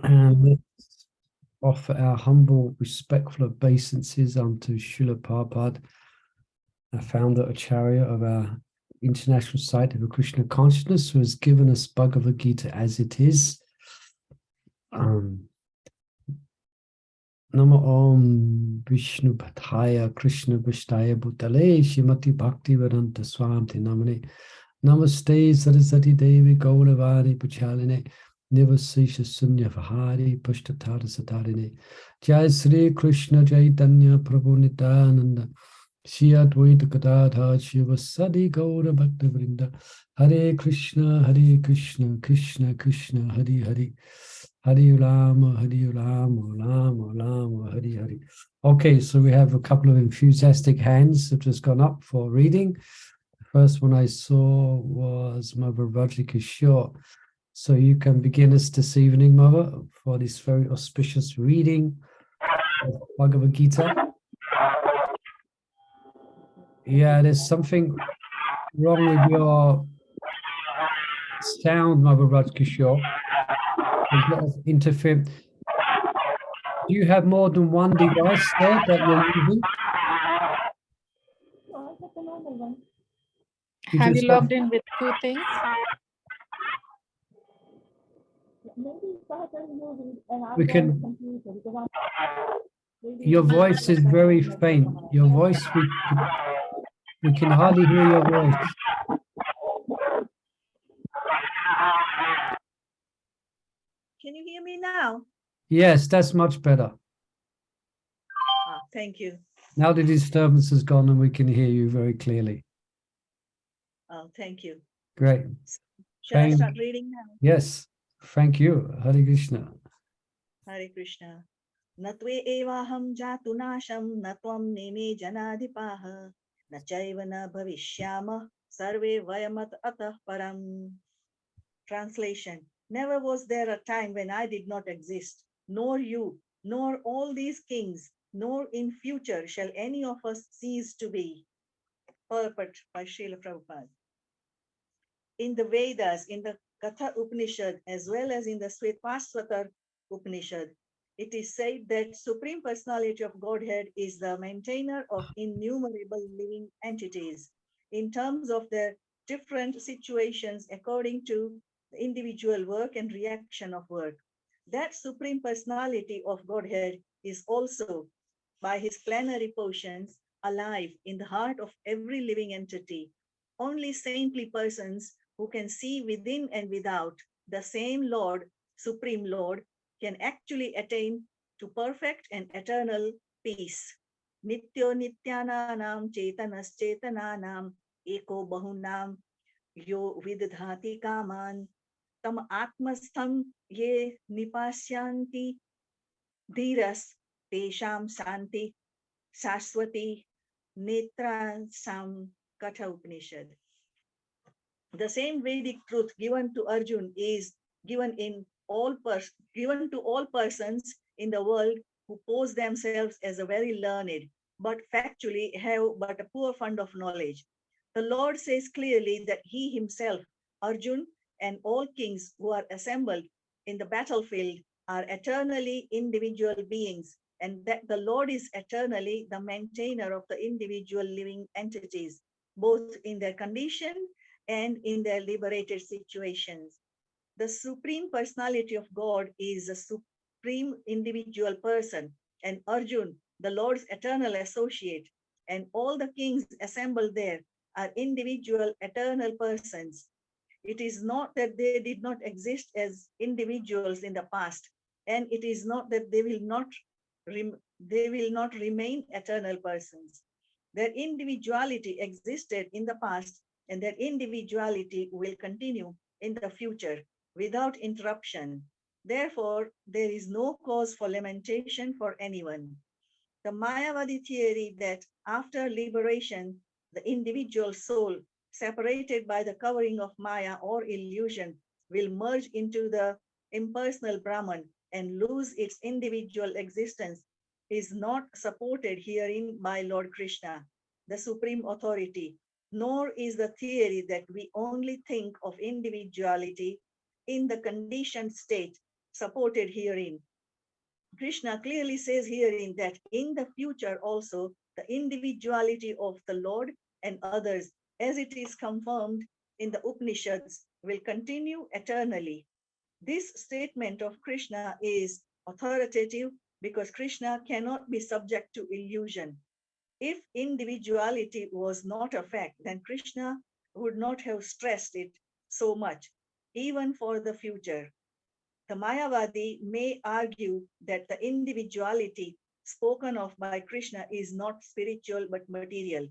And let's offer our humble, respectful obeisances unto Srila Prabhupada, our founder Acharya of our International Society for Krishna Consciousness, who has given us Bhagavad Gita as it is. Nama Om Vishnu Bhataya Krishna Vishtaya Bhutale Shrimati Bhakti Vedanta Swami Namane Namaste Saraswati Devi Gauravani Pachaline Nivasisha Sunya Vahari Pashtatara Satarine Jai Sri Krishna Chaitanya Prabhu Nityananda Shri Advaita Gadadhar Shivasadi Gaura Bhakta Vrinda Hare Krishna Krishna Krishna Hare Hare Hari Rama, Hari Rama, Rama Rama, Hari Hari. Okay, so we have a couple of enthusiastic hands that has gone up for reading. The first one I saw was Mother Rajika Kishore. So you can begin us this evening, Mother, for this very auspicious reading of Bhagavad Gita. Yeah, there's something wrong with your sound, Mother Rajika Kishore. There's a lot of interference. Do you have more than one device there that you're using? Have you logged in with 2 things? We can. Your voice is very faint. Your voice, we can hardly hear your voice. Can you hear me now? Yes, that's much better. Thank you. Now the disturbance has gone and we can hear you very clearly. Thank you. Great. Shall I start reading now? Yes. Thank you. Hare Krishna. Hare Krishna. Natve evaham jatunasham natvam neme janadipaha nachaiva na bhavishyama sarve vayamat atah param. Translation. Never was there a time when I did not exist, nor you, nor all these kings, nor in future shall any of us cease to be. Purport by Srila Prabhupada. In the Vedas, in the Katha Upanishad, as well as in the Svetaswatar Upanishad, it is said that Supreme Personality of Godhead is the maintainer of innumerable living entities in terms of their different situations according to the individual work and reaction of work. That Supreme Personality of Godhead is also, by his plenary portions, alive in the heart of every living entity. Only saintly persons who can see within and without the same Lord, Supreme Lord, can actually attain to perfect and eternal peace. Nityo nityananam chetanas chetananam eko bahunam yo vidadhati kaman tam atmastham ye nipasyanti dhiras tesham santi saswati netrasam Katha Upanishad. The same Vedic truth given to Arjun is given to all persons in the world who pose themselves as a very learned, but factually have but a poor fund of knowledge. The Lord says clearly that he himself, Arjun, and all kings who are assembled in the battlefield are eternally individual beings, and that the Lord is eternally the maintainer of the individual living entities, both in their condition and in their liberated situations. The Supreme Personality of God is a supreme individual person, and Arjun, the Lord's eternal associate, and all the kings assembled there are individual eternal persons. It is not that they did not exist as individuals in the past, and it is not that they will not remain eternal persons. Their individuality existed in the past, and that individuality will continue in the future without interruption. Therefore, there is no cause for lamentation for anyone. The Mayavadi theory that after liberation, the individual soul, separated by the covering of Maya or illusion, will merge into the impersonal Brahman and lose its individual existence is not supported herein by Lord Krishna, the Supreme Authority, nor is the theory that we only think of individuality in the conditioned state supported herein. Krishna clearly says herein that in the future also the individuality of the Lord and others, as it is confirmed in the Upanishads, will continue eternally. This statement of Krishna is authoritative because Krishna cannot be subject to illusion. If individuality was not a fact, then Krishna would not have stressed it so much, even for the future. The Mayavadi may argue that the individuality spoken of by Krishna is not spiritual but material.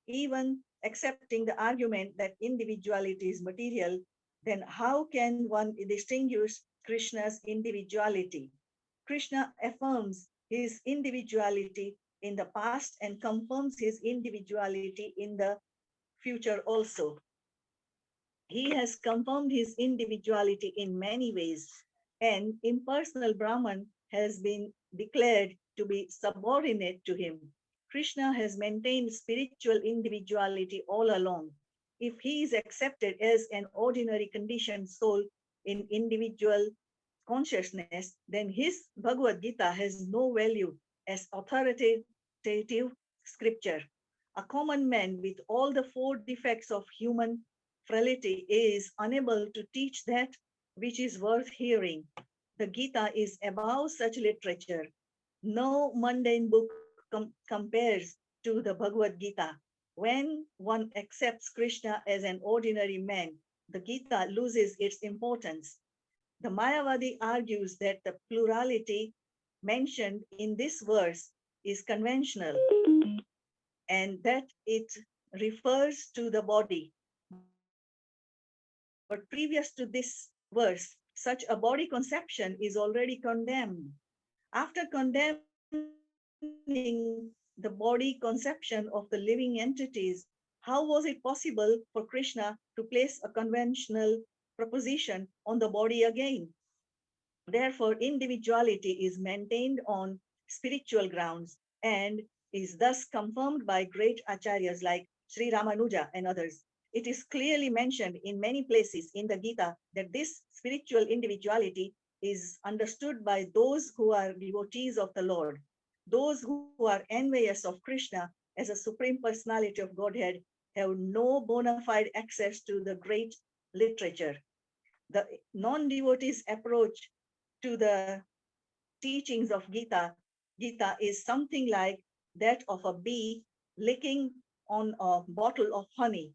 Even accepting the argument that individuality is material, then how can one distinguish Krishna's individuality? Krishna affirms his individuality in the past and confirms his individuality in the future also. He has confirmed his individuality in many ways, and impersonal Brahman has been declared to be subordinate to him. Krishna has maintained spiritual individuality all along. If he is accepted as an ordinary conditioned soul in individual consciousness, then his Bhagavad Gita has no value as authoritative scripture. A common man with all the four defects of human frailty is unable to teach that which is worth hearing. The Gita is above such literature. No mundane book compares to the Bhagavad Gita. When one accepts Krishna as an ordinary man, the Gita loses its importance. The Mayavadi argues that the plurality mentioned in this verse is conventional and that it refers to the body. But previous to this verse, such a body conception is already condemned. After condemning the body conception of the living entities, how was it possible for Krishna to place a conventional proposition on the body again? Therefore, individuality is maintained on spiritual grounds and is thus confirmed by great acharyas like Sri Ramanuja and others. It is clearly mentioned in many places in the Gita that this spiritual individuality is understood by those who are devotees of the Lord. Those who are envious of Krishna as a supreme personality of Godhead have no bona fide access to the great literature. The non-devotees' approach to the teachings of Gita is something like that of a bee licking on a bottle of honey.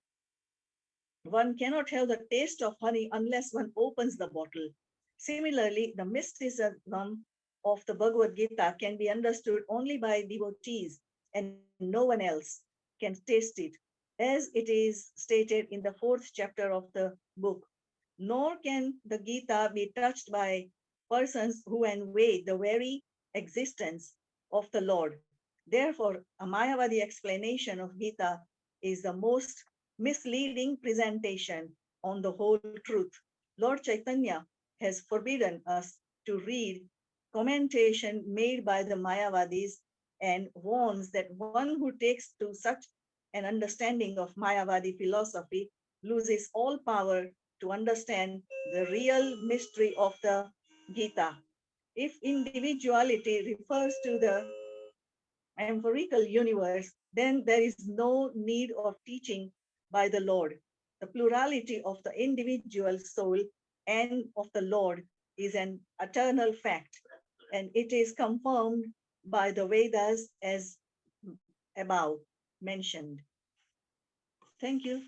One cannot have the taste of honey unless one opens the bottle. Similarly, the mysticism of the Bhagavad Gita can be understood only by devotees and no one else can taste it, as it is stated in the 4th chapter of the book. Nor can the Gita be touched by persons who envy the very existence of the Lord. Therefore, a Mayavadi explanation of Gita is the most misleading presentation on the whole truth. Lord Chaitanya has forbidden us to read commentation made by the Mayavadis and warns that one who takes to such an understanding of Mayavadi philosophy loses all power to understand the real mystery of the Gita. If individuality refers to the empirical universe, then there is no need of teaching by the Lord. The plurality of the individual soul and of the Lord is an eternal fact, and it is confirmed by the Vedas as above mentioned. Thank you.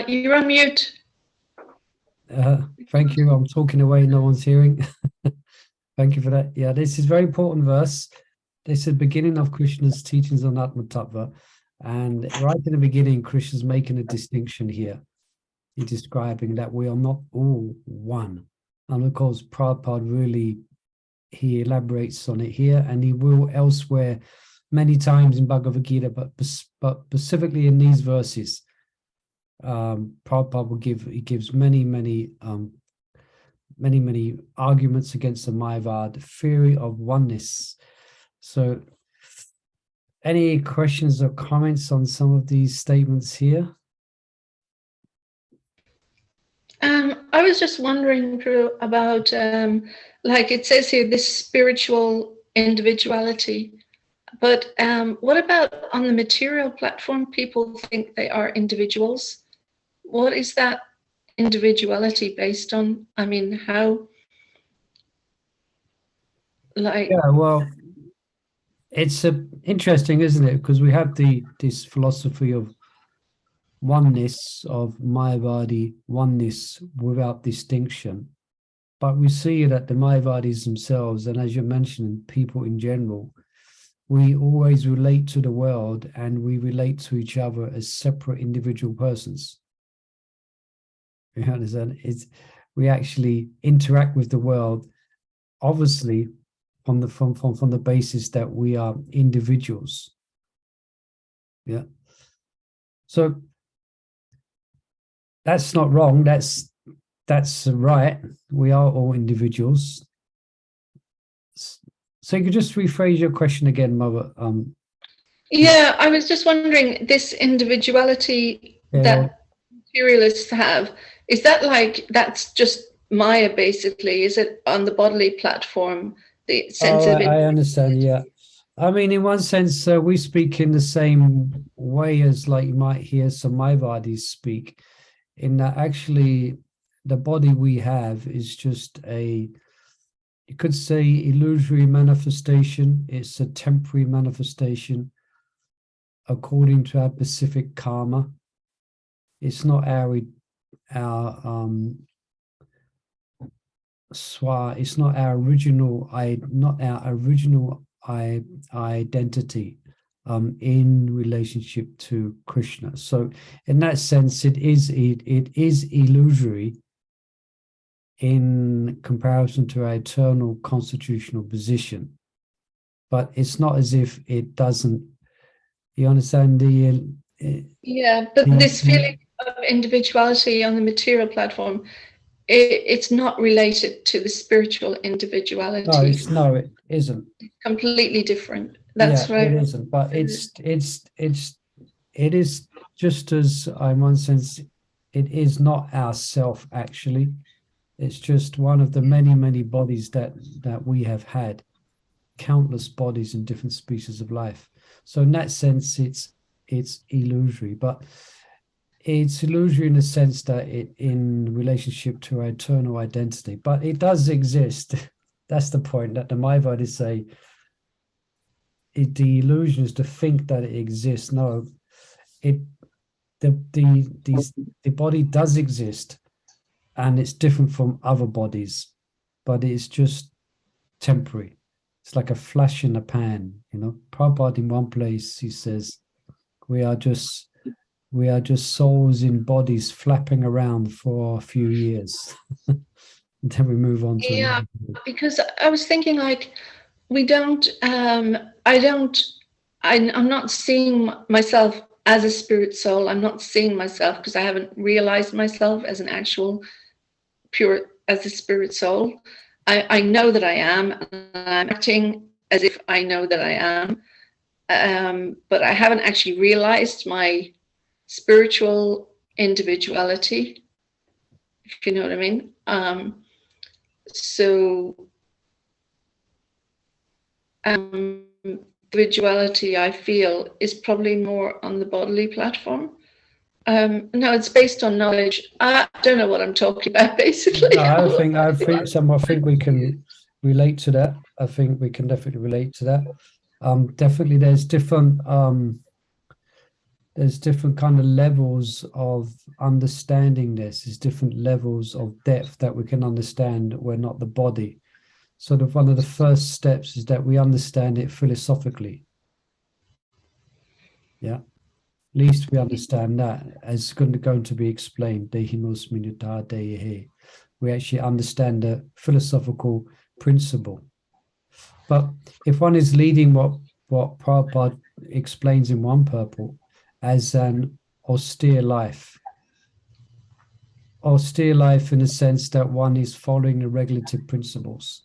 You're on mute. Thank you. I'm talking away, no one's hearing. Thank you for that. Yeah, this is a very important verse. This is the beginning of Krishna's teachings on Atma Tattva. And right in the beginning, Krishna's making a distinction here. He's describing that we are not all one. And of course, Prabhupada really, he elaborates on it here, and he will elsewhere many times in Bhagavad Gita, but specifically in these verses. Prabhupada will gives many arguments against the Mayavad theory of oneness. So Any questions or comments on some of these statements here? I was just wondering, Drew, about like it says here, this spiritual individuality. But what about on the material platform? People think they are individuals. What is that individuality based on? I mean, how? Like, Yeah, well, it's interesting, isn't it? Because we have this philosophy of oneness, of Mayavadi oneness without distinction. But we see that the Mayavadis themselves, and as you're mentioning, people in general, we always relate to the world and we relate to each other as separate individual persons. You understand? We actually interact with the world, obviously, from the basis that we are individuals. Yeah. So that's not wrong. That's right. We are all individuals. So you could just rephrase your question again, Mother. yeah, I was just wondering, this individuality that materialists have, is that like, that's just Maya basically? Is it on the bodily platform, the sense of I understand, yeah. I mean, in one sense, we speak in the same way as, like, you might hear some Mayavadis speak, in that actually the body we have is just you could say, illusory manifestation. It's a temporary manifestation according to our specific karma. It's not our it's not our original identity in relationship to Krishna. So in that sense, it is illusory in comparison to our eternal constitutional position. But it's not as if it doesn't. You understand yeah, but this feeling of individuality on the material platform, it's not related to the spiritual individuality. No, it isn't. It's completely different. That's right. It isn't. But it is just as, in one sense, it is not ourself actually. It's just one of the many bodies that we have had, countless bodies in different species of life. So in that sense, it's illusory, but it's illusory in the sense that it in relationship to our eternal identity, but it does exist. That's the point that the Mayavadis say. The illusion is to think that it exists. No, the body does exist, and it's different from other bodies, but it's just temporary. It's like a flash in the pan, you know. Prabhupada, in one place, he says, we are just souls in bodies flapping around for a few years. Then we move on to yeah, because I was thinking, like, we don't I'm not seeing myself as a spirit soul. I'm not seeing myself because I haven't realized myself as an actual pure, as a spirit soul. I know that I am, and I'm acting as if I know that I am, but I haven't actually realized my spiritual individuality, if you know what I mean. So individuality, I feel, is probably more on the bodily platform. No, it's based on knowledge. I don't know what I'm talking about, basically. No, I think we can relate to that. I think we can definitely relate to that. Definitely, there's different kind of levels of understanding this. There's different levels of depth that we can understand. We're not the body. Sort of one of the first steps is that we understand it philosophically. Yeah. At least we understand that, as going to be explained. We actually understand the philosophical principle. But if one is leading what Prabhupada explains in one purport as an austere life in the sense that one is following the regulative principles,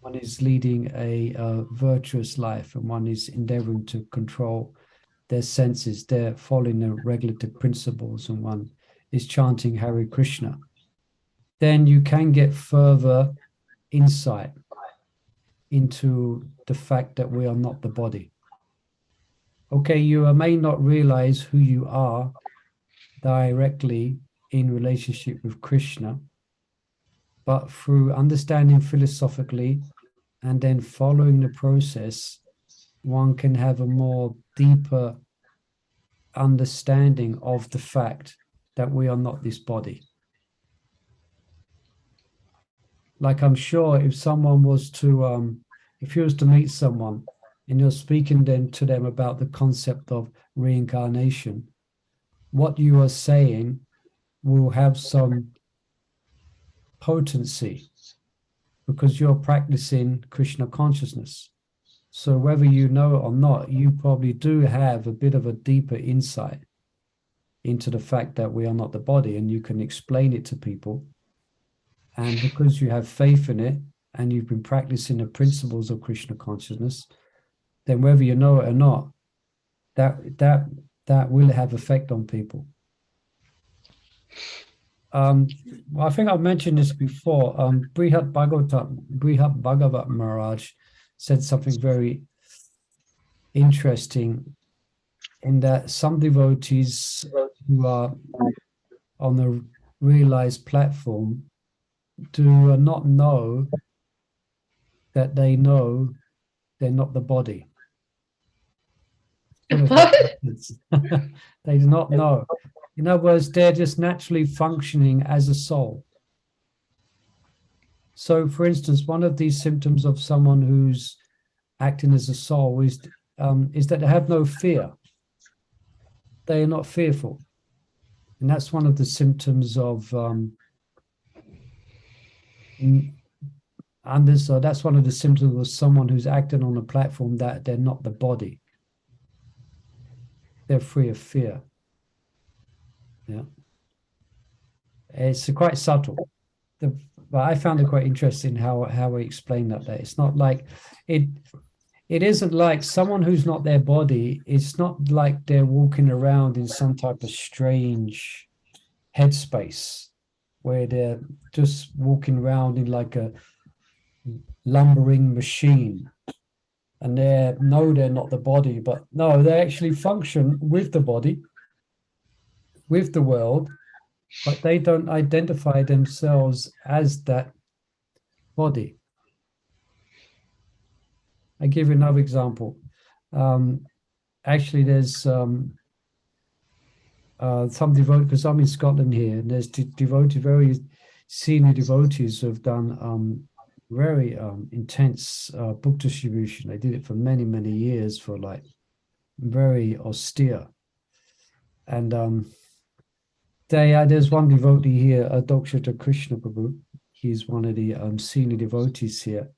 one is leading a virtuous life, and one is endeavoring to control their senses, they're following the regulative principles, and one is chanting Hare Krishna, then you can get further insight into the fact that we are not the body. Okay, you may not realize who you are directly in relationship with Krishna, but through understanding philosophically and then following the process, one can have a more deeper understanding of the fact that we are not this body. Like, I'm sure if someone was to, if you was to meet someone and you're speaking then to them about the concept of reincarnation, what you are saying will have some potency because you're practicing Krishna consciousness. So whether you know it or not, you probably do have a bit of a deeper insight into the fact that we are not the body, and you can explain it to people. And because you have faith in it and you've been practicing the principles of Krishna consciousness, then whether you know it or not, that will have effect on people. Well, I think I've mentioned this before. Brihad Bhagavad Maharaj said something very interesting, in that some devotees who are on the realized platform do not know that they know they're not the body. What? They do not know. In other words, they're just naturally functioning as a soul. So, for instance, one of these symptoms of someone who's acting as a soul is that they have no fear. They are not fearful. And that's one of the symptoms of so that's one of the symptoms of someone who's acting on a platform that they're not the body. They're free of fear. Yeah. It's quite subtle. But I found it quite interesting how we explain that. It's not like it isn't like someone who's not their body. It's not like they're walking around in some type of strange headspace where they're just walking around in like a lumbering machine, and they're not the body, but no, they actually function with the body, with the world, but they don't identify themselves as that body. I give you another example. Actually, there's some devotees, because I'm in Scotland here, and there's very senior devotees who have done very intense book distribution. They did it for many, many years, for like very austere. And there's one devotee here, Dr. Krishna Prabhu. He's one of the senior devotees here,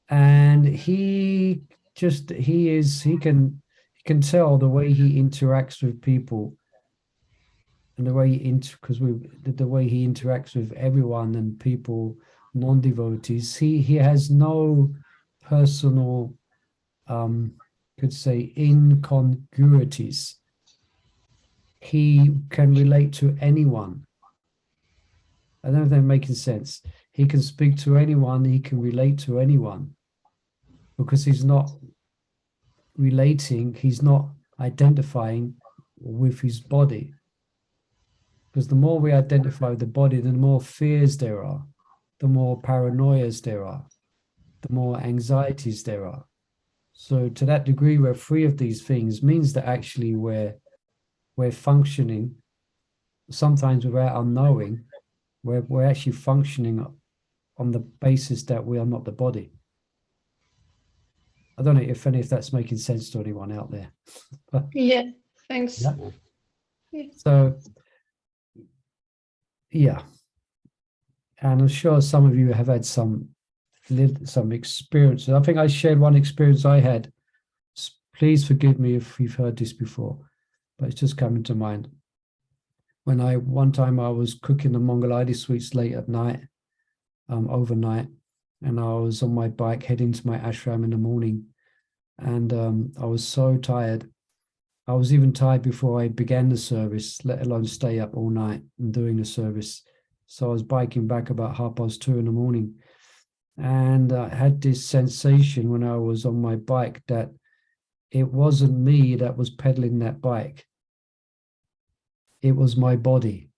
and he can tell the way he interacts with people, and the way the way he interacts with everyone and people, non-devotees. He has no personal, could say, incongruities. He can relate to anyone. I don't know if they're making sense. He can speak to anyone, he can relate to anyone, because he's not relating, he's not identifying with his body. Because the more we identify with the body, the more fears there are, the more paranoias there are, the more anxieties there are. So to that degree, we're free of these things, means that actually we're functioning, sometimes without our knowing, we're actually functioning on the basis that we are not the body. I don't know if that's making sense to anyone out there. Yeah, thanks. Yeah. Yeah. So, yeah. And I'm sure some of you have had some experiences. I think I shared one experience I had. Please forgive me if you've heard this before, but it's just coming to mind. One time I was cooking the Mongoladi sweets late at night, overnight, and I was on my bike heading to my ashram in the morning, and I was so tired. I was even tired before I began the service, let alone stay up all night and doing the service. So I was biking back about 2:30 in the morning, and I had this sensation when I was on my bike that it wasn't me that was pedaling that bike. It was my body.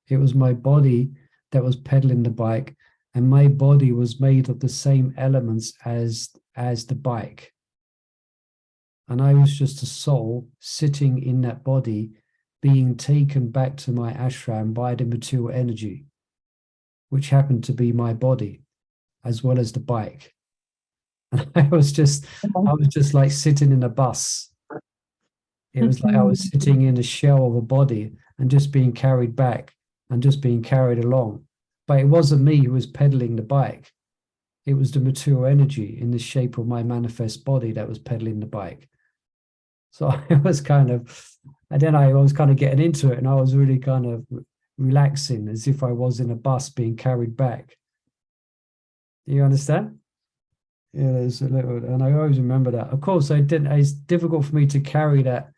It was my body that was pedaling the bike, and my body was made of the same elements as the bike. And I was just a soul sitting in that body, being taken back to my ashram by the material energy, which happened to be my body, as well as the bike. And I was just like sitting in a bus. It was like I was sitting in a shell of a body and just being carried back and just being carried along. But it wasn't me who was pedaling the bike. It was the material energy in the shape of my manifest body that was pedaling the bike. So I was kind of, and then I was kind of getting into it, and I was really kind of relaxing as if I was in a bus being carried back. Do you understand? Yeah, there's a little, and I always remember that. Of course, it's difficult for me to carry that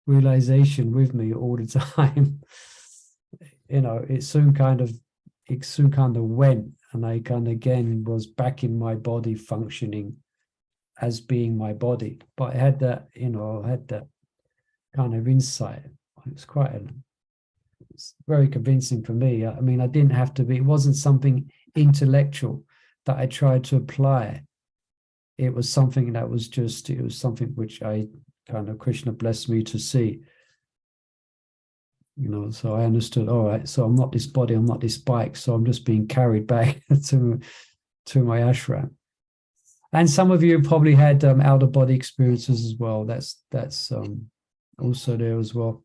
realization with me all the time. You know, it soon kind of went, and I kind of again was back in my body functioning as being my body. But I had that, I had that kind of insight. It's it's very convincing for me. I mean, I didn't have to be, it wasn't something intellectual that I tried to apply. It was something that was just, it was something which I kind of, Krishna blessed me to see. So I understood, all right, so I'm not this body, I'm not this bike, so I'm just being carried back to my ashram. And some of you probably had outer body experiences as well. That's also there as well,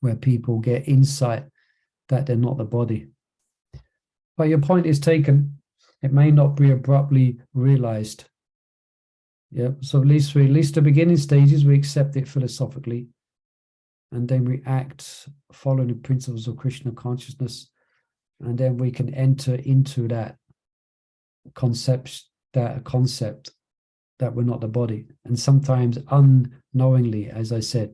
where people get insight that they're not the body. But your point is taken. It may not be abruptly realized. Yeah. So at least the beginning stages, we accept it philosophically, and then we act following the principles of Krishna consciousness, and then we can enter into that concept that we're not the body, and sometimes unknowingly, as I said.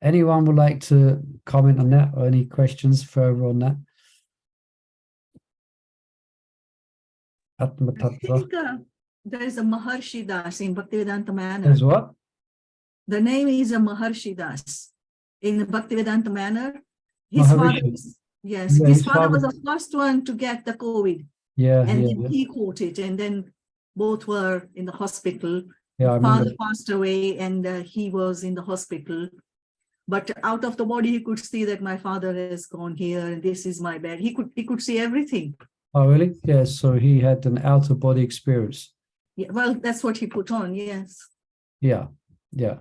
Anyone would like to comment on that, or any questions further on that? I think there is a Maharshi Das in Bhaktivedanta Manor. There's what? The name is a Maharshi Das in Bhaktivedanta Manor. His father was the first one to get the COVID. Then he caught it, and then both were in the hospital. Father passed away, and he was in the hospital. But out of the body, he could see that my father has gone here, and this is my bed. He could see everything. Oh, really? Yes. So he had an outer body experience. Yeah. Well, that's what he put on. Yes. Yeah. Yeah.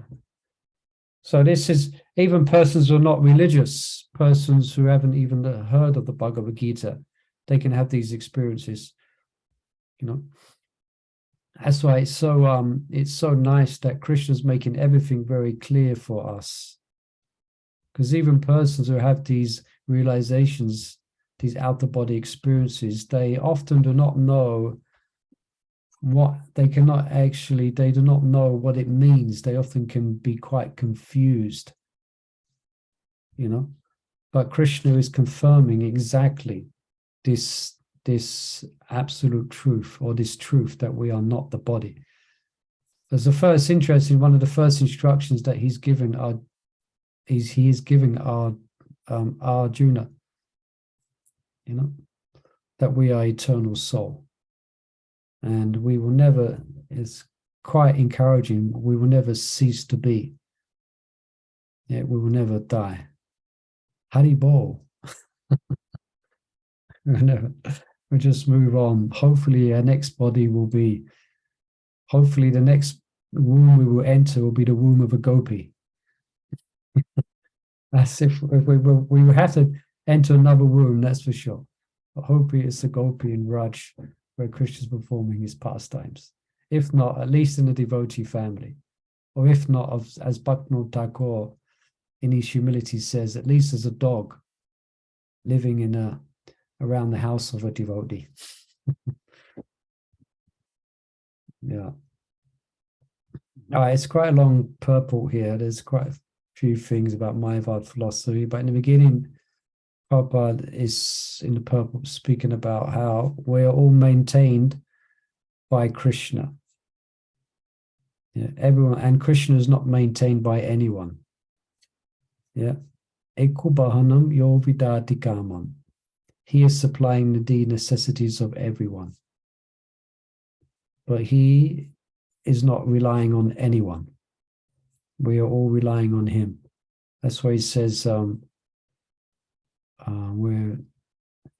So this is even persons who are not religious, persons who haven't even heard of the Bhagavad Gita, they can have these experiences. That's why it's so nice that Krishna's making everything very clear for us. Because even persons who have these realizations, these outer body experiences, they often do not know they do not know what it means. They often can be quite confused, but Krishna is confirming exactly this absolute truth, or this truth that we are not the body. As the first interesting, one of the first instructions that he's given he is giving Arjuna, that we are eternal soul, and we will never, it's quite encouraging, we will never cease to be. Yeah, we will never die. Hari Bol. We'll just move on. Hopefully our next body will be, hopefully the next womb we will enter will be the womb of a gopi. As if we will have to enter another womb, that's for sure. But hopefully it's a gopi in Raj, where Krishna's performing his pastimes. If not, at least in a devotee family. Or if not, as Bhaktivinoda Thakur in his humility says, at least as a dog living around the house of a devotee. Yeah. All right, it's quite a long purport here. There's quite a few things about Mayavad philosophy, but in the beginning, Prabhupada is in the purport speaking about how we're all maintained by Krishna. Yeah, everyone, and Krishna is not maintained by anyone. Yeah. Ekubahanam yovidadikamam. He is supplying the necessities of everyone. But he is not relying on anyone. We are all relying on him. That's why he says, Arjuna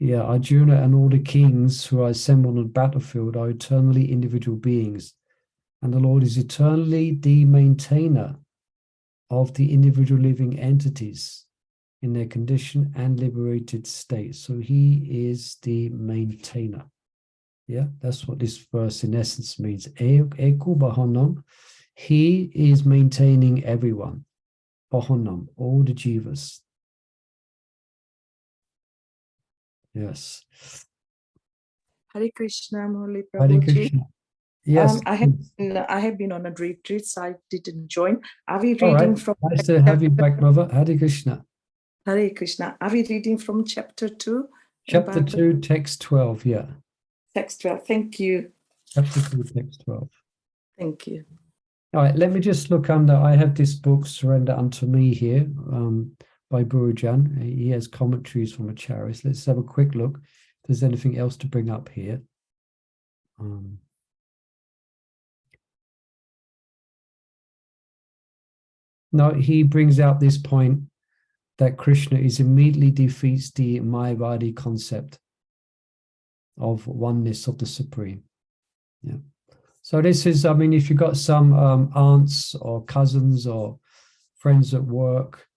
and all the kings who are assembled on the battlefield are eternally individual beings. And the Lord is eternally the maintainer of the individual living entities in their condition and liberated state. So he is the maintainer. Yeah, that's what this verse in essence means. Eku Bahanam, he is maintaining everyone. Bahanam, all the jivas. Yes. Hare Krishna, Murli Hare Prabhuji. Krishna. Yes. I have been on a retreat, so I didn't join. Are we All reading right. from Nice to have you back, Mother. Hare Krishna. Hare Krishna? Are we reading from chapter 2? Chapter 2, text 12, yeah. Text 12. Thank you. Chapter 2, text 12. Thank you. All right, let me just look under. I have this book, Surrender Unto Me, here, by Gurujan. He has commentaries from Acharyas. Let's have a quick look if there's anything else to bring up here. No, he brings out this point that Krishna is immediately defeats the Mayavadi concept of oneness of the Supreme. Yeah. So this is, I mean, if you've got some aunts or cousins or friends at work,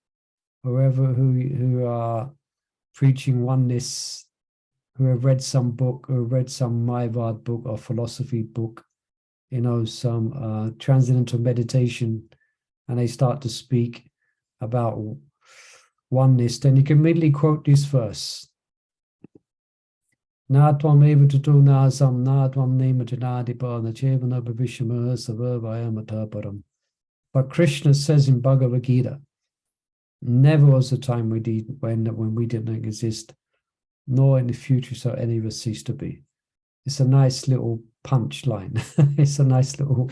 whoever who are preaching oneness, who have read some book, or read some Mayavad book or philosophy book, you know, some transcendental meditation, and they start to speak about oneness, then you can immediately quote this verse. Na tvam eva tutu nasam, na tvam nema janadipa, na chevana bhavishama savavayamata param. But Krishna says in Bhagavad Gita, never was a time when we didn't exist, nor in the future shall any of us cease to be. It's a nice little punchline. It's a nice little,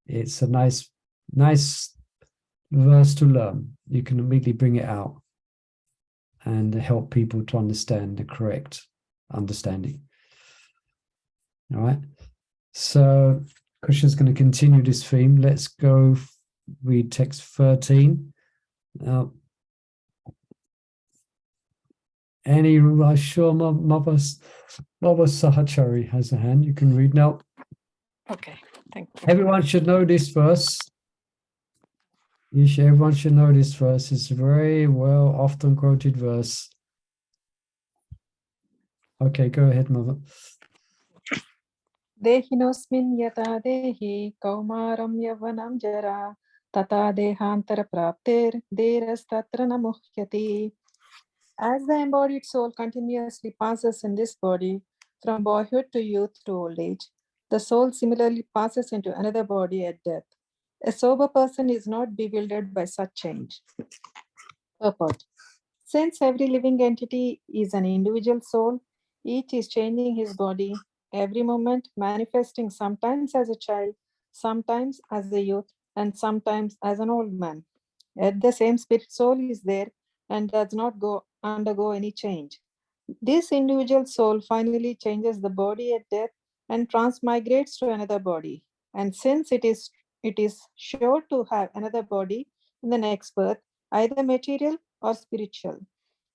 it's a nice verse to learn. You can immediately bring it out and help people to understand the correct understanding. All right. So Krishna's going to continue this theme. Let's go read text 13. Now, any Rashoma Mava Sahachari has a hand. You can read now. Okay, thank you. Everyone should know this verse. Everyone should know this verse. It's a very well, often quoted verse. Okay, go ahead, Mother. Dehinosmin yata dehi kaumaram yavanam jara tata dehantara prapter derastatra namuhyati. As the embodied soul continuously passes in this body from boyhood to youth to old age, the soul similarly passes into another body at death. A sober person is not bewildered by such change. Purport. Since every living entity is an individual soul, each is changing his body every moment, manifesting sometimes as a child, sometimes as a youth, and sometimes as an old man. Yet the same spirit soul is there and does not undergo any change. This individual soul finally changes the body at death and transmigrates to another body. And since it is sure to have another body in the next birth, either material or spiritual.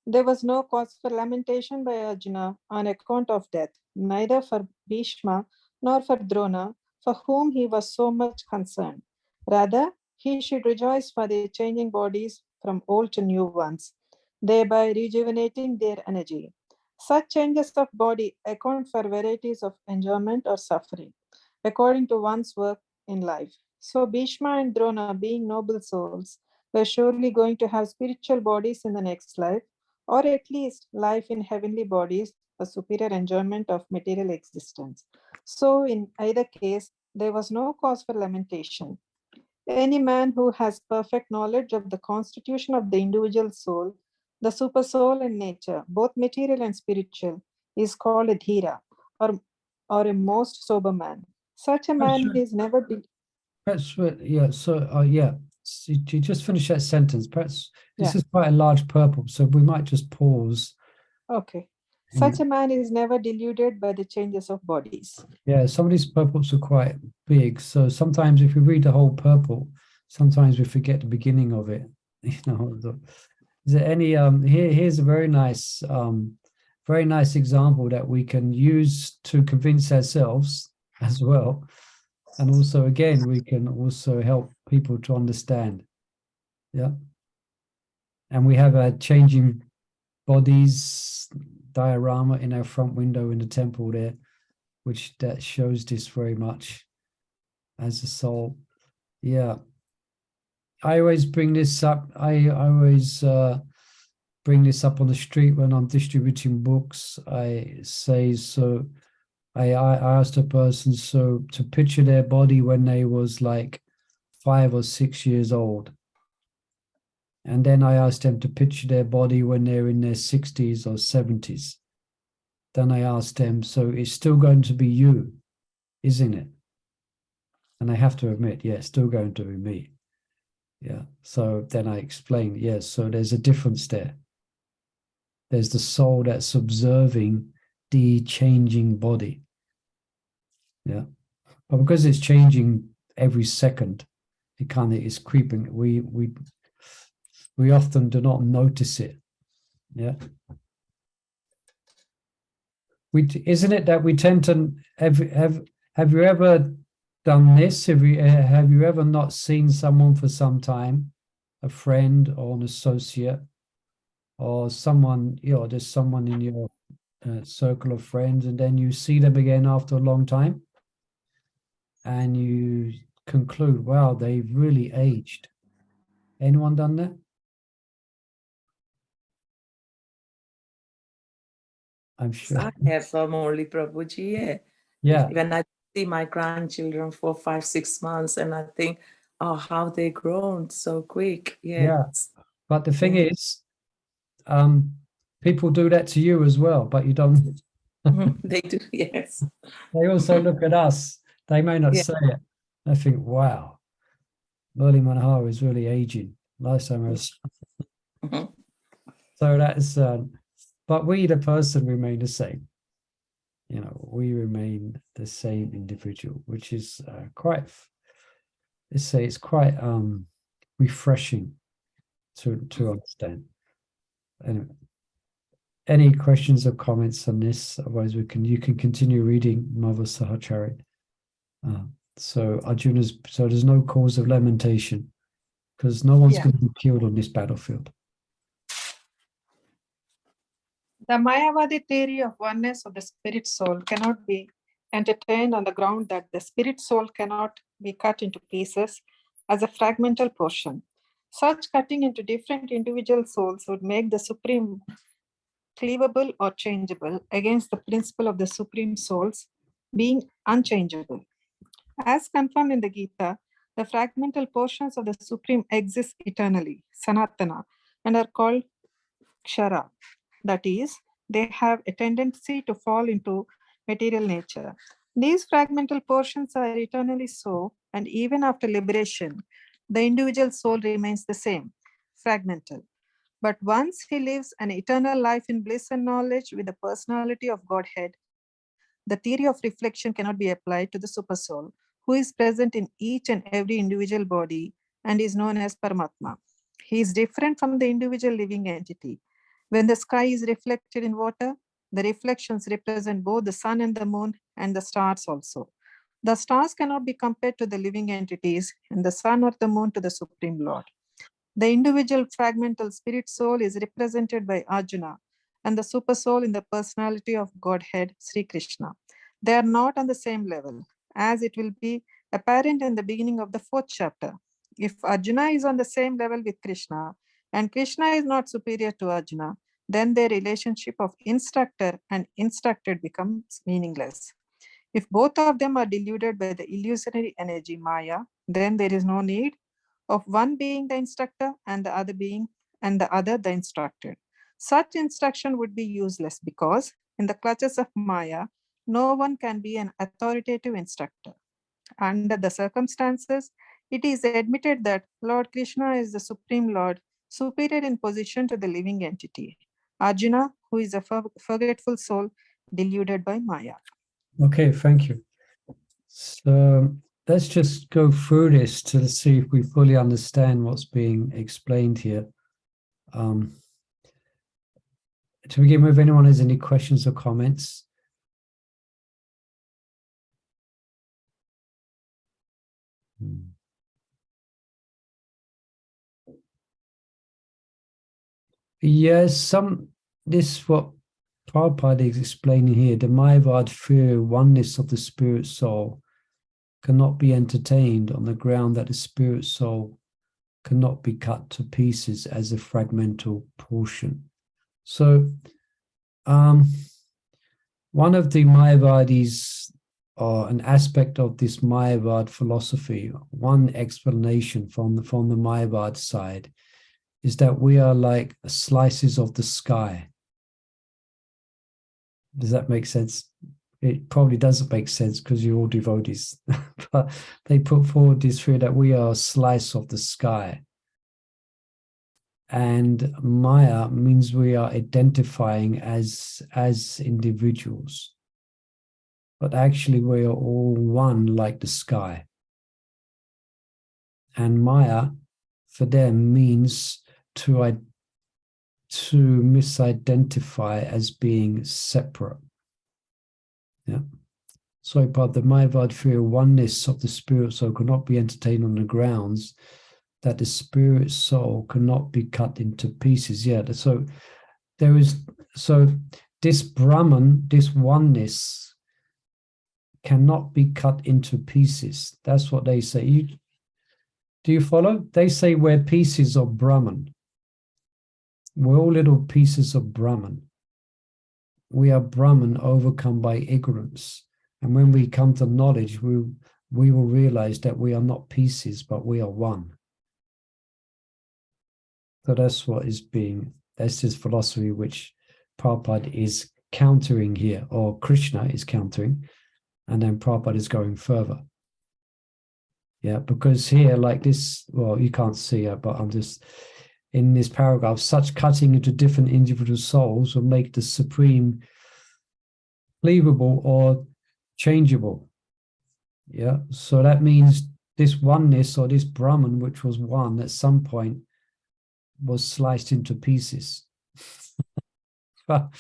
There was no cause for lamentation by Arjuna on account of death, neither for Bhishma nor for Drona, for whom he was so much concerned. Rather, he should rejoice for their changing bodies from old to new ones, thereby rejuvenating their energy. Such changes of body account for varieties of enjoyment or suffering, according to one's work in life. So Bhishma and Drona, being noble souls, were surely going to have spiritual bodies in the next life, or at least life in heavenly bodies a superior enjoyment of material existence. So in either case, there was no cause for lamentation. Any man who has perfect knowledge of the constitution of the individual soul, the super soul and nature, both material and spiritual, is called a dhira, or a most sober man. Such a man is never... Perhaps, yeah, so, yeah, so you just finish that sentence. Perhaps this Yeah. is quite a large purple, so we might just pause. Okay. Such a man is never deluded by the changes of bodies. Yeah, some of these purports are quite big, so sometimes if we read the whole purport, sometimes we forget the beginning of it. You know, is there any here's a very nice example that we can use to convince ourselves as well. And also, again, we can also help people to understand. Yeah. And we have a changing bodies diorama in our front window in the temple there, which that shows this very much as a soul. Yeah. I always bring this up. I always bring this up on the street when I'm distributing books. I say, so I asked a person so to picture their body when they was like 5 or 6 years old. And then I asked them to picture their body when they're in their 60s or 70s. Then I asked them, so it's still going to be you, isn't it? And I have to admit, yeah, it's still going to be me. Yeah. So then I explained, yes, so there's a difference there. There's the soul that's observing the changing body. Yeah. But because it's changing every second, it kind of is creeping. We often do not notice it. Yeah. Isn't it that we tend to have you ever done this? Have you ever not seen someone for some time, a friend or an associate, or someone, you know, there's someone in your circle of friends, and then you see them again after a long time, and you conclude, wow, they've really aged. Anyone done that? I'm sure. I have only Prabhuji, yeah. Yeah. When I see my grandchildren for 5, 6 months, and I think, oh, how they grown so quick. Yeah. Yeah. But the thing is, people do that to you as well, but you don't. They do, yes. They also look at us. They may not say it. I think, wow, Murli Manohar is really aging. Last time I was. So that's, but we, the person, remain the same. You know, we remain the same individual, which is quite, let's say, it's quite refreshing to understand. Anyway, any questions or comments on this? Otherwise, you can continue reading Mother Sahachari. So Arjuna's, so there's no cause of lamentation because no one's going to be killed on this battlefield. The Mayavadi theory of oneness of the spirit soul cannot be entertained on the ground that the spirit soul cannot be cut into pieces as a fragmental portion. Such cutting into different individual souls would make the supreme cleavable or changeable against the principle of the supreme souls being unchangeable. As confirmed in the Gita, the fragmental portions of the supreme exist eternally, sanatana, and are called kshara. That is, they have a tendency to fall into material nature. These fragmental portions are eternally so, and even after liberation, the individual soul remains the same, fragmental. But once he lives an eternal life in bliss and knowledge with the personality of Godhead, the theory of reflection cannot be applied to the supersoul, who is present in each and every individual body and is known as Paramatma. He is different from the individual living entity. When the sky is reflected in water, the reflections represent both the sun and the moon and the stars also. The stars cannot be compared to the living entities and the sun or the moon to the Supreme Lord. The individual fragmental spirit soul is represented by Arjuna and the super soul in the personality of Godhead, Sri Krishna. They are not on the same level, as it will be apparent in the beginning of the 4th chapter. If Arjuna is on the same level with Krishna, and Krishna is not superior to Arjuna, then their relationship of instructor and instructed becomes meaningless. If both of them are deluded by the illusory energy Maya, then there is no need of one being the instructor and the other the instructed. Such instruction would be useless because in the clutches of Maya, no one can be an authoritative instructor. Under the circumstances, it is admitted that Lord Krishna is the Supreme Lord, superior in position to the living entity. Arjuna, who is a forgetful soul, deluded by Maya. Okay, thank you. So let's just go through this to see if we fully understand what's being explained here. To begin with, if anyone has any questions or comments. Yes, this what Prabhupada is explaining here. The Mayavad fear oneness of the spirit soul cannot be entertained on the ground that the spirit soul cannot be cut to pieces as a fragmental portion. So, one of the Mayavadis, or an aspect of this Mayavad philosophy, one explanation from the Mayavad side, is that we are like slices of the sky. Does that make sense? It probably doesn't make sense because you're all devotees, but they put forward this theory that we are a slice of the sky. And Maya means we are identifying as individuals. But actually we are all one like the sky. And Maya, for them, means to misidentify as being separate. Yeah. So part the Mayavad fear oneness of the spirit soul cannot be entertained on the grounds that the spirit soul cannot be cut into pieces. Yeah. So this Brahman, this oneness, cannot be cut into pieces. That's what they say. Do you follow? They say we're pieces of Brahman. We're all little pieces of Brahman. We are Brahman overcome by ignorance. And when we come to knowledge, we will realize that we are not pieces, but we are one. So that's this philosophy which Prabhupada is countering here, or Krishna is countering, and then Prabhupada is going further. Yeah, because here, like this, well, you can't see it, but I'm just, in this paragraph, such cutting into different individual souls will make the supreme cleavable or changeable. Yeah, so that means this oneness or this Brahman, which was one at some point, was sliced into pieces. But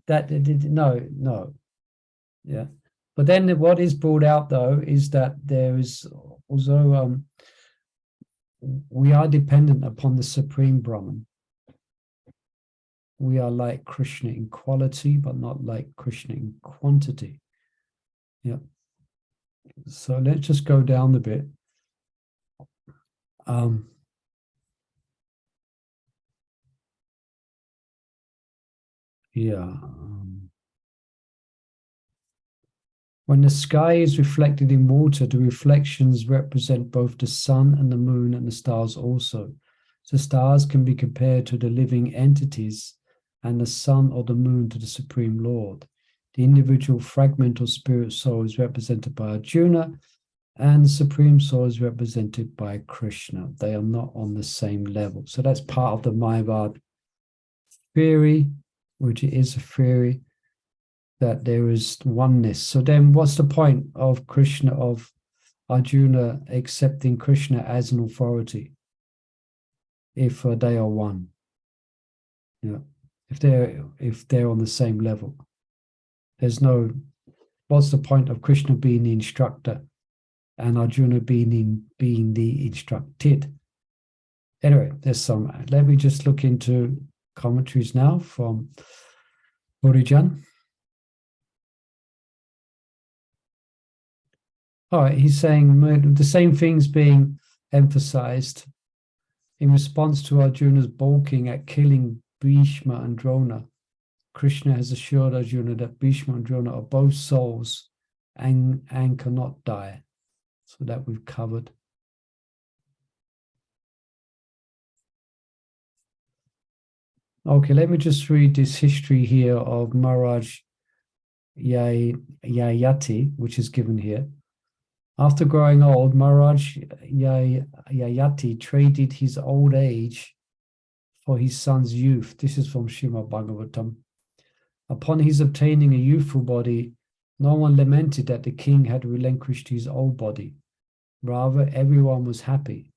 no. Yeah. But then what is brought out, though, is that there is also, we are dependent upon the Supreme Brahman. We are like Krishna in quality, but not like Krishna in quantity. Yeah. So let's just go down a bit. When the sky is reflected in water, the reflections represent both the sun and the moon and the stars also. The stars can be compared to the living entities and the sun or the moon to the Supreme Lord. The individual fragmental spirit soul is represented by Arjuna, and the Supreme Soul is represented by Krishna. They are not on the same level. So that's part of the Mayavad theory, which is a theory that there is oneness. So then what's the point of Krishna, of Arjuna accepting Krishna as an authority if they are one? Yeah. If they're on the same level, what's the point of Krishna being the instructor and Arjuna being the instructed? Anyway, let me just look into commentaries now from Orijan. All right, he's saying the same things being emphasized in response to Arjuna's balking at killing Bhishma and Drona. Krishna has assured Arjuna that Bhishma and Drona are both souls and cannot die. So that we've covered. Okay, let me just read this history here of Maharaj Yayati, which is given here. After growing old, Maharaj Yayati traded his old age for his son's youth. This is from Srimad Bhagavatam. Upon his obtaining a youthful body, no one lamented that the king had relinquished his old body. Rather, everyone was happy.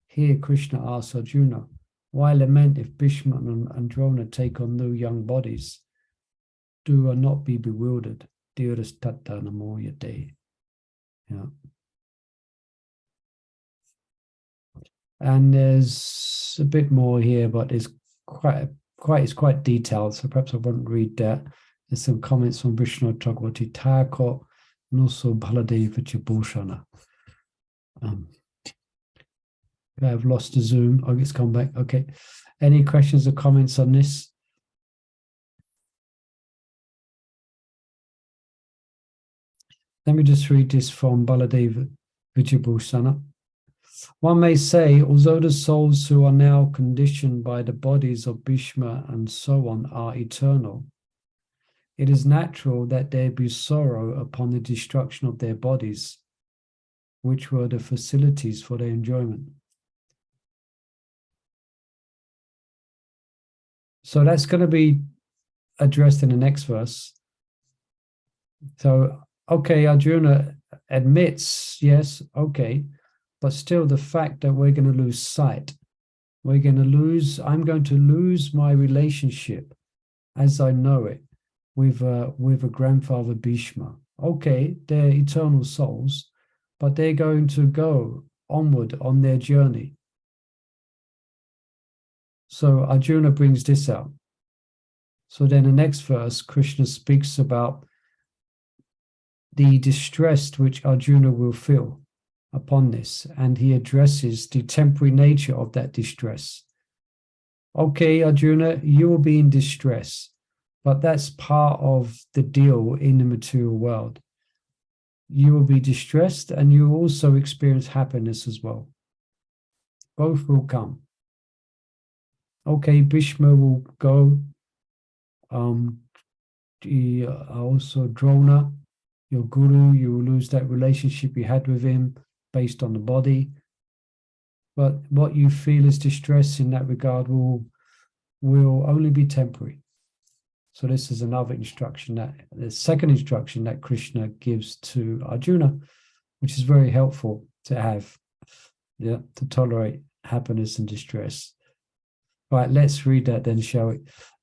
Here Krishna asks Arjuna, why lament if Bhishma and Drona take on new young bodies? Do not be bewildered. Dhira's tatta namo yate. Yeah. And there's a bit more here, but it's quite detailed, so perhaps I won't read that. There's some comments from Vishnu Chagwati Thakur, and also Baladeva Chibhushana. I've lost the Zoom. Oh, it's come back. Okay. Any questions or comments on this? Let me just read this from Baladeva Vijayabhusana. One may say, although the souls who are now conditioned by the bodies of Bhishma and so on are eternal, it is natural that there be sorrow upon the destruction of their bodies, which were the facilities for their enjoyment. So that's going to be addressed in the next verse. So, okay, Arjuna admits, yes, okay, but still the fact that we're going to lose sight, I'm going to lose my relationship as I know it with a grandfather Bhishma. Okay, they're eternal souls, but they're going to go onward on their journey. So Arjuna brings this out. So then the next verse, Krishna speaks about the distress which Arjuna will feel upon this, and he addresses the temporary nature of that distress. Okay, Arjuna, you will be in distress, but that's part of the deal in the material world. You will be distressed and you will also experience happiness as well. Both will come. Okay, Bhishma will go. Also Drona, your guru, you will lose that relationship you had with him based on the body. But what you feel as distress in that regard will only be temporary. So this is another instruction, that the second instruction that Krishna gives to Arjuna, which is very helpful to have, to tolerate happiness and distress. Right, let's read that then, shall we?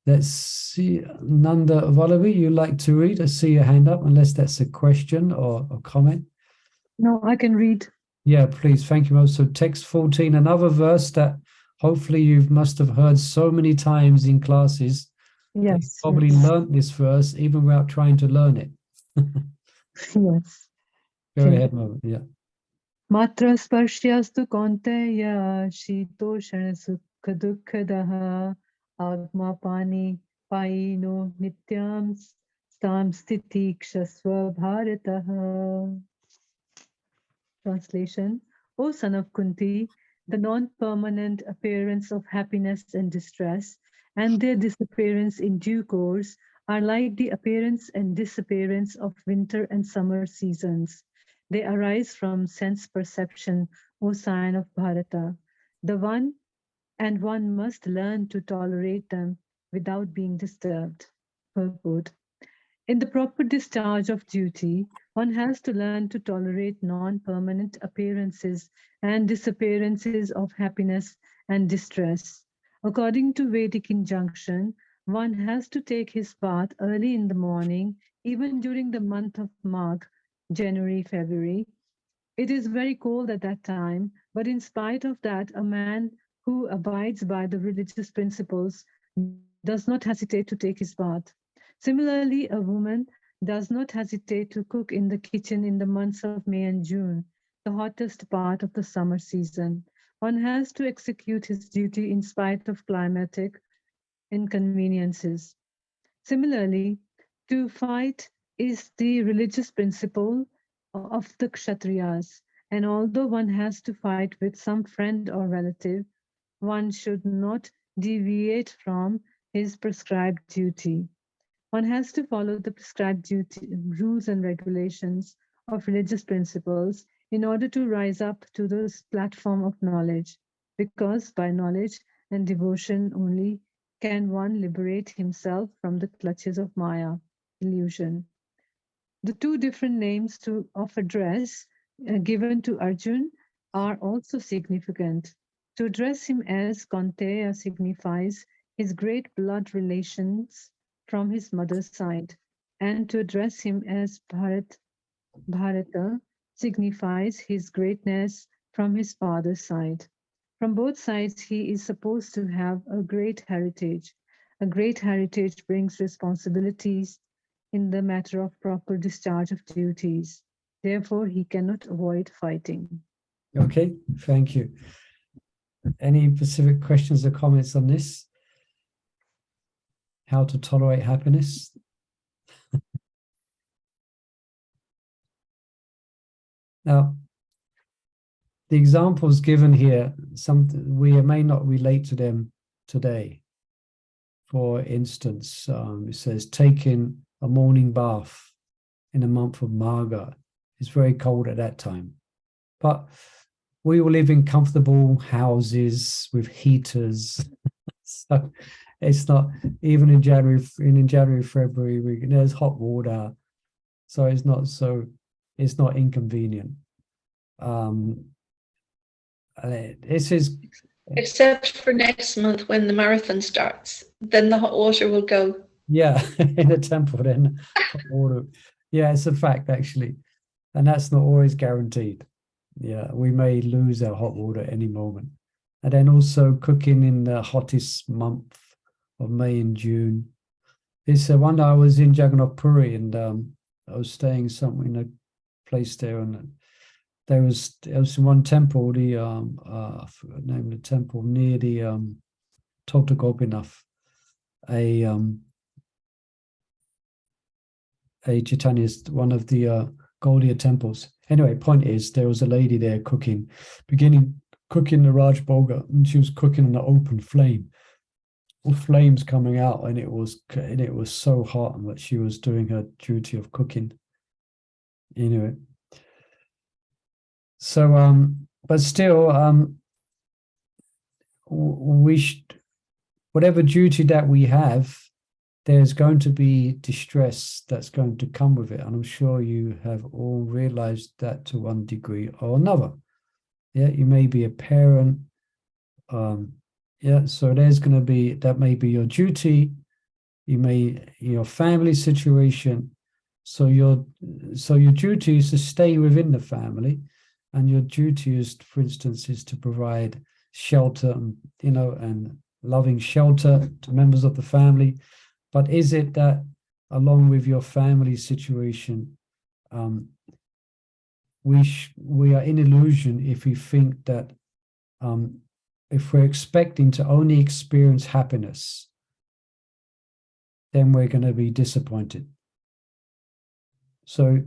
Let's see, Nanda Vallabhi, you'd like to read? I see your hand up, unless that's a question or a comment. No, I can read. Yeah, please, thank you. So text 14, another verse that hopefully you must have heard so many times in classes. Yes. You probably learnt this verse even without trying to learn it. Yes. Go ahead, Mother. Yeah. Matra sparshyastu konteya shitoshana sukha dukkadaha agma pani paino nityam stam sthiti kshasva bharataha. Translation. O son of Kunti, the non-permanent appearance of happiness and distress and their disappearance in due course are like the appearance and disappearance of winter and summer seasons. They arise from sense perception, O sign of Bharata. One must learn to tolerate them without being disturbed. Purport. In the proper discharge of duty, one has to learn to tolerate non-permanent appearances and disappearances of happiness and distress. According to Vedic injunction, one has to take his bath early in the morning, even during the month of Magh, January, February. It is very cold at that time, but in spite of that, a man who abides by the religious principles does not hesitate to take his bath. Similarly, a woman does not hesitate to cook in the kitchen in the months of May and June, the hottest part of the summer season. One has to execute his duty in spite of climatic inconveniences. Similarly, to fight is the religious principle of the Kshatriyas, and although one has to fight with some friend or relative, one should not deviate from his prescribed duty. One has to follow the prescribed duty, rules and regulations of religious principles in order to rise up to this platform of knowledge, because by knowledge and devotion only can one liberate himself from the clutches of Maya, illusion. The two different names of address given to Arjun are also significant. To address him as Kaunteya signifies his great blood relations from his mother's side, and to address him as Bharata signifies his greatness from his father's side. From both sides, he is supposed to have a great heritage. A great heritage brings responsibilities in the matter of proper discharge of duties. Therefore, he cannot avoid fighting. Okay, thank you. Any specific questions or comments on this? How to tolerate happiness? Now, the examples given here, we may not relate to them today. For instance, it says taking a morning bath in the month of Marga. It's very cold at that time. But we all live in comfortable houses with heaters. So it's not, even in January, February, there's hot water. So it's not inconvenient. This is, except for next month when the marathon starts, then the hot water will go. Yeah, in the temple, then hot water. Yeah, it's a fact actually, and that's not always guaranteed. Yeah, we may lose our hot water at any moment. And then also cooking in the hottest month of May and June. It's one day I was in Jagannath Puri, and I was staying somewhere in a place there, and there was one temple, I forgot the name of the temple, near the Tota Gopinath, a Chaitanya's, one of the Gaudiya temples. Anyway, point is, there was a lady there cooking the Raj Bhoga, and she was cooking on an open flame, with flames coming out, and it was so hot, but she was doing her duty of cooking. Anyway. So, but still, whatever duty that we have, there's going to be distress that's going to come with it. And I'm sure you have all realized that to one degree or another. Yeah, you may be a parent. Yeah, so that may be your duty. Your family situation. So your duty is to stay within the family. And your duty is, for instance, is to provide shelter, and loving shelter to members of the family. But is it that, along with your family situation, we are in illusion if we think that if we're expecting to only experience happiness, then we're going to be disappointed. So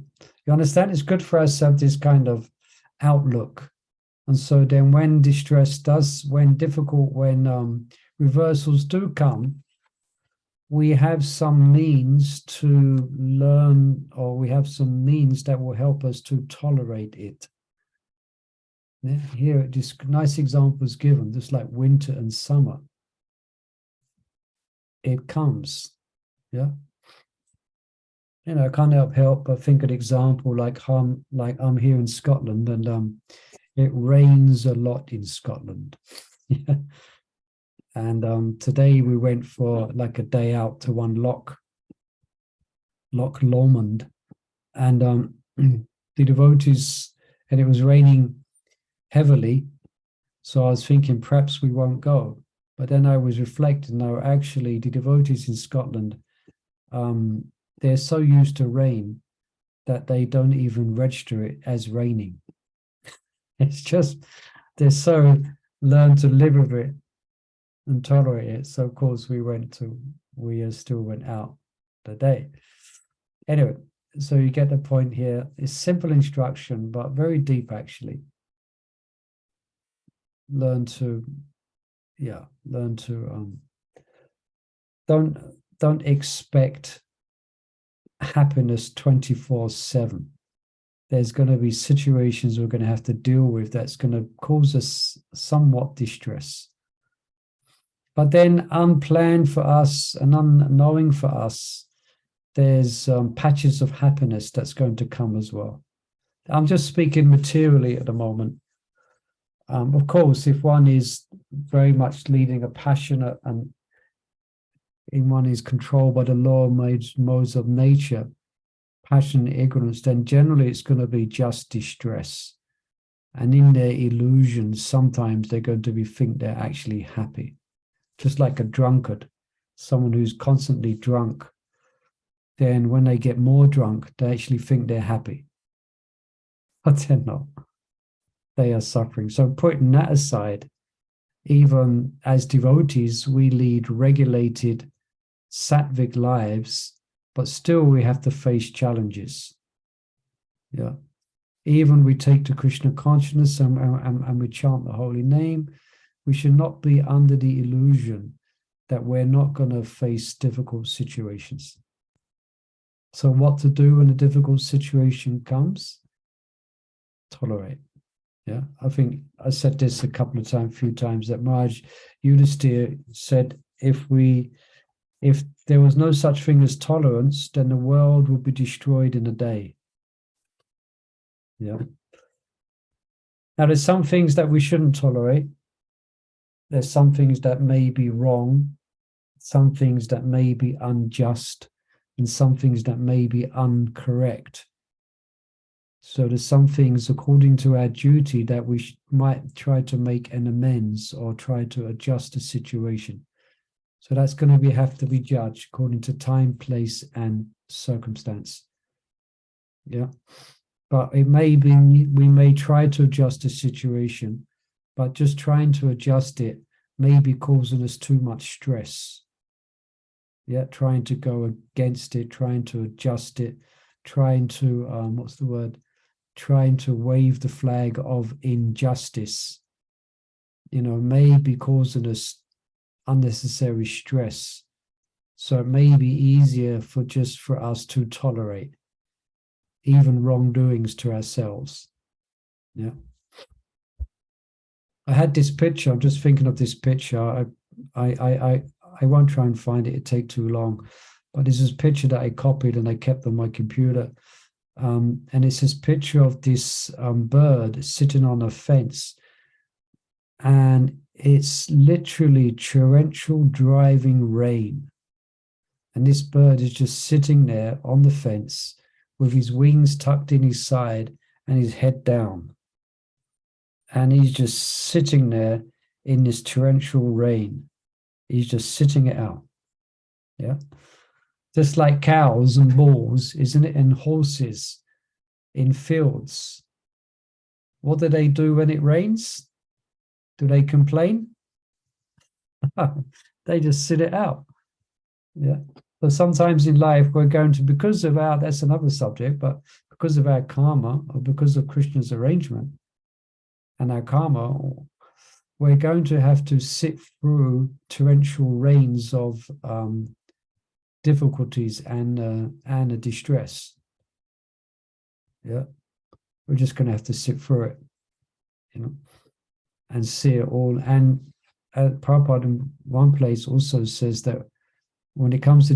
you understand, it's good for us to have this kind of outlook. And so then when reversals do come, we have some means to learn, or we have some means that will help us to tolerate it. Yeah, here, this nice example is given, just like winter and summer. It comes, yeah. I can't help but think of an example like I'm here in Scotland, and it rains a lot in Scotland. Yeah. And today we went for like a day out to one Loch Lomond, and the devotees, and it was raining heavily, so I was thinking perhaps we won't go. But then I was reflecting, no, actually the devotees in Scotland, they're so used to rain that they don't even register it as raining. It's just, they're so learned to live with it and tolerate it. So of course we still went out the day. Anyway, so you get the point here. It's simple instruction, but very deep actually. Learn to don't expect happiness 24/7. There's going to be situations we're going to have to deal with that's going to cause us somewhat distress. But then unplanned for us and unknowing for us, there's patches of happiness that's going to come as well. I'm just speaking materially at the moment. Of course, if one is very much leading a passionate and in one is controlled by the law modes of nature, passion and ignorance, then generally it's going to be just distress. And in their illusions, sometimes they're going to think they're actually happy. Just like a drunkard, someone who's constantly drunk, then when they get more drunk, they actually think they're happy. But they're not. They are suffering. So putting that aside, even as devotees, we lead regulated sattvic lives, but still we have to face challenges. Yeah. Even we take to Krishna consciousness and we chant the holy name, we should not be under the illusion that we're not going to face difficult situations. So what to do when a difficult situation comes? Tolerate. Yeah, I think I said this a few times, that Maharaj Yudhisthira said, if there was no such thing as tolerance, then the world would be destroyed in a day. Yeah. Now, there's some things that we shouldn't tolerate. There's some things that may be wrong, some things that may be unjust, and some things that may be incorrect. So there's some things according to our duty that we might try to make an amends or try to adjust the situation. So that's going to have to be judged according to time, place, and circumstance. Yeah. But it may be, we may try to adjust the situation, but just trying to adjust it may be causing us too much stress. Yeah, trying to go against it, trying to adjust it, trying to, trying to wave the flag of injustice, may be causing us unnecessary stress. So it may be easier for us to tolerate even wrongdoings to ourselves. Yeah. I had this picture, I'm just thinking of this picture. I won't try and find it, it'd take too long. But there's this picture that I copied and I kept on my computer. And it's this picture of this bird sitting on a fence. And it's literally torrential driving rain. And this bird is just sitting there on the fence with his wings tucked in his side and his head down. And he's just sitting there in this torrential rain. He's just sitting it out. Yeah. Just like cows and bulls, isn't it? And horses in fields. What do they do when it rains? Do they complain? They just sit it out. Yeah. So sometimes in life we're going to, that's another subject, but because of our karma or because of Krishna's arrangement and our karma, we're going to have to sit through torrential rains of difficulties and a distress. Yeah, we're just going to have to sit through it, and see it all. And Prabhupada in one place also says that when it comes to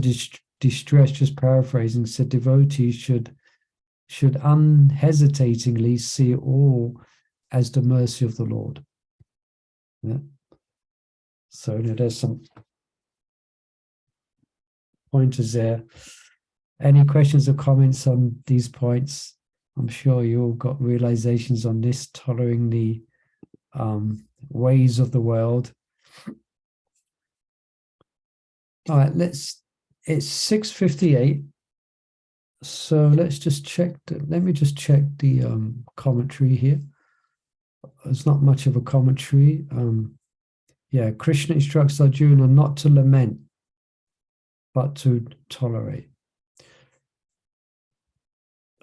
distress, just paraphrasing, said devotees should unhesitatingly see it all as the mercy of the Lord. Yeah. So there's some pointers there. Any questions or comments on these points? I'm sure you all got realizations on this, tolerating the ways of the world. All right, it's 6:58. So let's just check. Let me just check the commentary here. It's not much of a commentary. Yeah, Krishna instructs Arjuna not to lament, but to tolerate.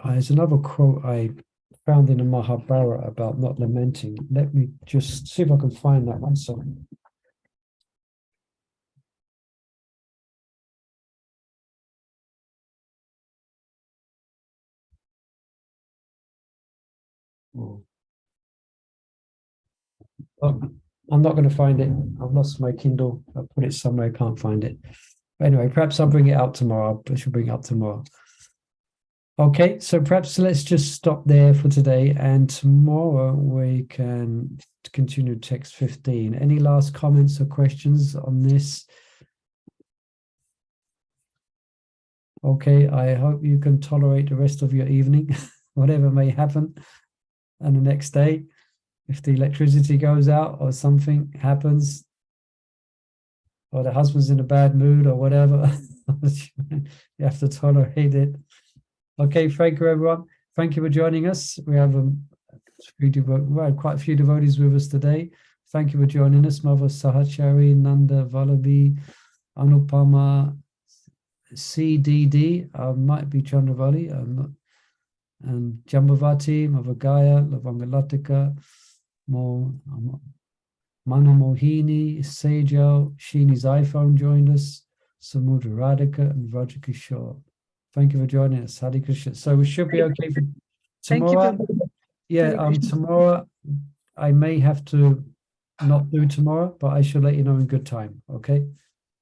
There's another quote I found in the Mahabharata about not lamenting. Let me just see if I can find that one second. Oh, I'm not going to find it. I've lost my Kindle. I put it somewhere. I can't find it. But anyway, perhaps I'll bring it out tomorrow. I should bring it up tomorrow. Okay, so perhaps let's just stop there for today, and tomorrow we can continue text 15. Any last comments or questions on this? Okay, I hope you can tolerate the rest of your evening, whatever may happen, and the next day, if the electricity goes out or something happens, or the husband's in a bad mood or whatever, you have to tolerate it. Okay, thank you, everyone. Thank you for joining us. We have quite a few devotees with us today. Thank you for joining us, Mother Sahachari, Nanda, Vallabhi, Anupama, CDD, might be Chandravali, and Jambavati, Mother Gaya, Lavangalatika, Manu Mohini, Sejal, Sheeni's iPhone joined us, Samudra Radhika, and Vrajakishore. Thank you for joining us. Hare Krishna. So we should be okay for tomorrow. Thank you. Yeah, tomorrow I may have to not do tomorrow, but I should let you know in good time. Okay,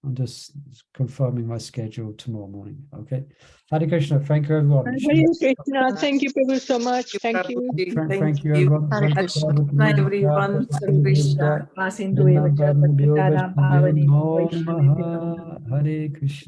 I'm just confirming my schedule tomorrow morning. Okay, Hare Krishna. Thank you, everyone. Hare Krishna. Thank you, Prabhu, so much. Thank you. Thank you, everyone. Hare Krishna, everyone. Hare Krishna. Hare Krishna.